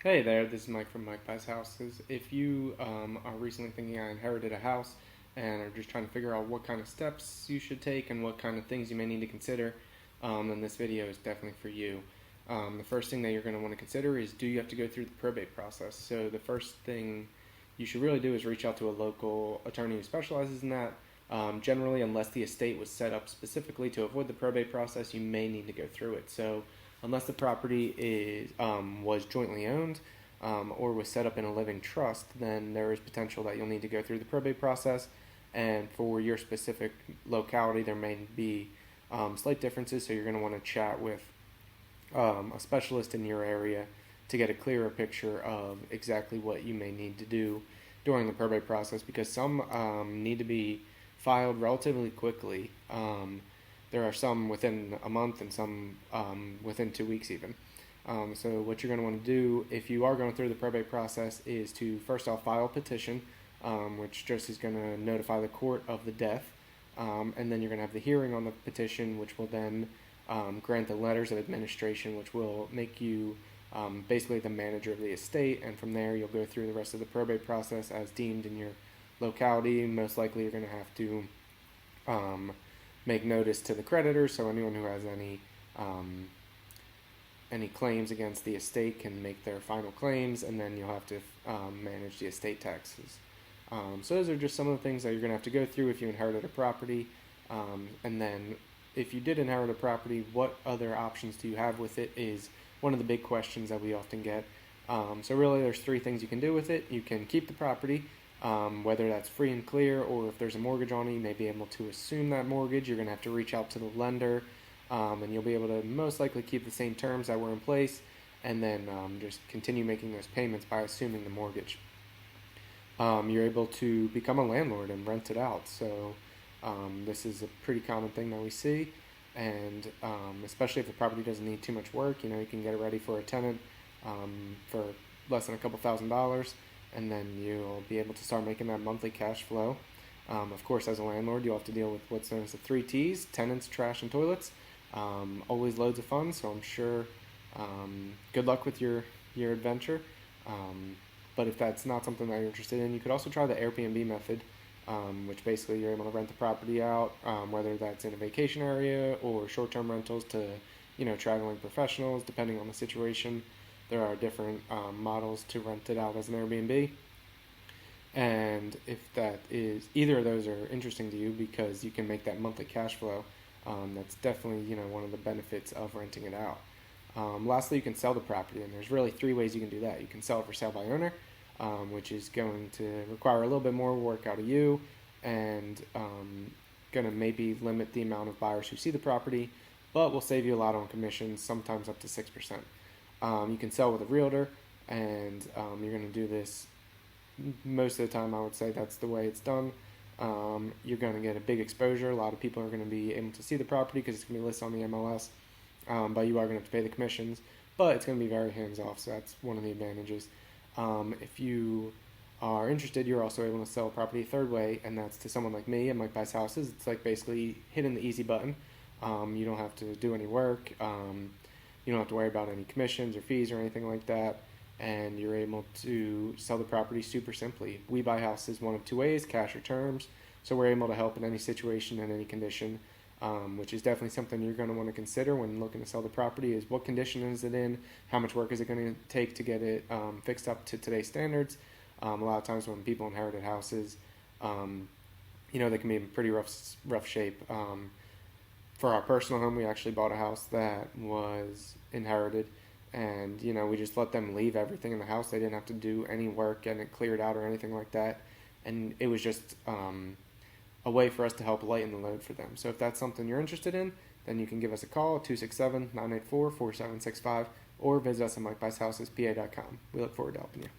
Hey there, this is Mike from Mike Buys Houses. If you are recently thinking I inherited a house and are just trying to figure out what kind of steps you should take and what kind of things you may need to consider, then this video is definitely for you. The first thing that you're going to want to consider is, do you have to go through the probate process? So the first thing you should really do is reach out to a local attorney who specializes in that. Generally, unless the estate was set up specifically to avoid the probate process, you may need to go through it. So unless the property was jointly owned or was set up in a living trust, then there is potential that you'll need to go through the probate process. And for your specific locality, there may be slight differences, so you're going to want to chat with a specialist in your area to get a clearer picture of exactly what you may need to do during the probate process, because some need to be filed relatively quickly. There are some within a month and some within 2 weeks even. So what you're going to want to do if you are going through the probate process is to first off file a petition, which just is going to notify the court of the death, and then you're going to have the hearing on the petition, which will then grant the letters of administration, which will make you basically the manager of the estate, and from there you'll go through the rest of the probate process as deemed in your locality. Most likely you're going to have to make notice to the creditors, so anyone who has any claims against the estate can make their final claims, and then you'll have to manage the estate taxes. So those are just some of the things that you're going to have to go through if you inherited a property. And then if you did inherit a property, what other options do you have with it is one of the big questions that we often get. So really there's three things you can do with it. You can keep the property, whether that's free and clear, or if there's a mortgage on it, you may be able to assume that mortgage. You're going to have to reach out to the lender, and you'll be able to most likely keep the same terms that were in place, and then just continue making those payments by assuming the mortgage. You're able to become a landlord and rent it out. So this is a pretty common thing that we see, and especially if the property doesn't need too much work, you can get it ready for a tenant for less than a couple $1,000s, and then you'll be able to start making that monthly cash flow. Of course, as a landlord, you'll have to deal with what's known as the 3 T's: tenants, trash, and toilets. Always loads of fun, so I'm sure good luck with your adventure. But if that's not something that you're interested in, you could also try the Airbnb method, which basically you're able to rent the property out, whether that's in a vacation area or short-term rentals to traveling professionals, depending on the situation. There are different models to rent it out as an Airbnb. And if that is, either of those are interesting to you because you can make that monthly cash flow, that's definitely one of the benefits of renting it out. Lastly, you can sell the property, and there's really 3 ways you can do that. You can sell it for sale by owner, which is going to require a little bit more work out of you, and going to maybe limit the amount of buyers who see the property, but will save you a lot on commissions, sometimes up to 6%. You can sell with a realtor, and you're going to do this most of the time. I would say that's the way it's done. You're going to get a big exposure. A lot of people are going to be able to see the property because it's going to be listed on the MLS, but you are going to have to pay the commissions, but it's going to be very hands-off, so that's one of the advantages. If you are interested, you're also able to sell a property a third way, and that's to someone like me at Mike Buys Houses. It's like basically hitting the easy button. You don't have to do any work. You don't have to worry about any commissions or fees or anything like that, and you're able to sell the property super simply. We buy houses one of 2 ways: cash or terms. So we're able to help in any situation and any condition, which is definitely something you're going to want to consider when looking to sell the property. Is what condition is it in? How much work is it going to take to get it fixed up to today's standards? A lot of times when people inherited houses, they can be in pretty rough shape. For our personal home, we actually bought a house that was inherited, and we just let them leave everything in the house. They didn't have to do any work, getting it cleared out or anything like that, and it was just a way for us to help lighten the load for them. So if that's something you're interested in, then you can give us a call at 267-984-4765 or visit us at MikeBuysHousesPA.com. We look forward to helping you.